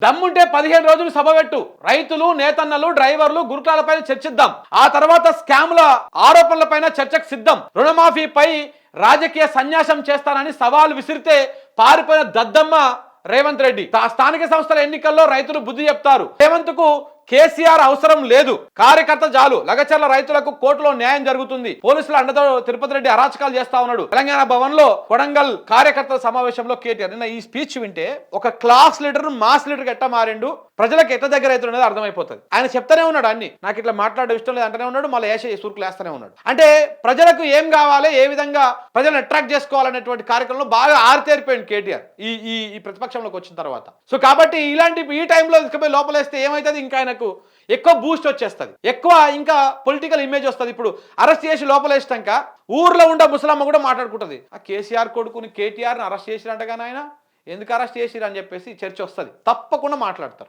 దమ్ముంటే 15 రోజులు సభ పెట్టు. రైతులు, నేతన్నలు, డ్రైవర్లు, గురుకులాలపైన చర్చిద్దాం. ఆ తర్వాత స్కాముల ఆరోపణలపైన చర్చకు సిద్ధం. రుణమాఫీపై రాజకీయ సన్యాసం చేస్తానని సవాల్ విసిరితే పారిపోయిన దద్దమ్మ రేవంత్ రెడ్డి. స్థానిక సంస్థల ఎన్నికల్లో రైతులు బుద్ధి చెప్తారు. రేవంత్ కు కేసీఆర్ అవసరం లేదు, కార్యకర్త చాలు. లగచర్ల రైతులకు కోర్టులో న్యాయం జరుగుతుంది. పోలీసుల అండతో తిరుపతి రెడ్డి అరాచకాలు చేస్తా ఉన్నాడు. తెలంగాణ భవన్ లో కొడంగల్ కార్యకర్తల సమావేశంలో కేటీఆర్ నిన్న ఈ స్పీచ్ వింటే ఒక క్లాస్ లీడర్ మాస్ లీడర్ ఎట్ట మారిండు, ప్రజలకు ఎట్ట దగ్గర అవుతున్నది అర్థమైపోతుంది. ఆయన చెప్తానే ఉన్నాడు అన్ని, నాకు ఇట్లా మాట్లాడే ఇష్టం లేదు అంటనే ఉన్నాడు, మళ్ళీ ఏసే సూర్కులు వేస్తూనే ఉన్నాడు. అంటే ప్రజలకు ఏం కావాలి, ఏ విధంగా ప్రజలను అట్రాక్ట్ చేసుకోవాలనేటువంటి కార్యక్రమంలో బాగా ఆరితేరిపోయింది కేటీఆర్ ఈ ప్రతిపక్షంలోకి వచ్చిన తర్వాత. సో కాబట్టి ఈ టైంలో తీసుకుపోయి లోపలేస్తే ఏమైతుంది, ఇంకా ఆయనకు ఎక్కువ బూస్ట్ వచ్చేస్తుంది, ఎక్కువ ఇంకా పొలిటికల్ ఇమేజ్ వస్తుంది. ఇప్పుడు అరెస్ట్ చేసి లోపలేసినాక ఊర్లో ఉండే ముసలమ్మ కూడా మాట్లాడుకుంటుంది, ఆ కేసీఆర్ కొడుకుని కేటీఆర్ని అరెస్ట్ చేసిరంటగానే ఆయన ఎందుకు అరెస్ట్ చేసిరు అని చెప్పేసి చర్చ వస్తుంది. తప్పకుండా మాట్లాడతారు.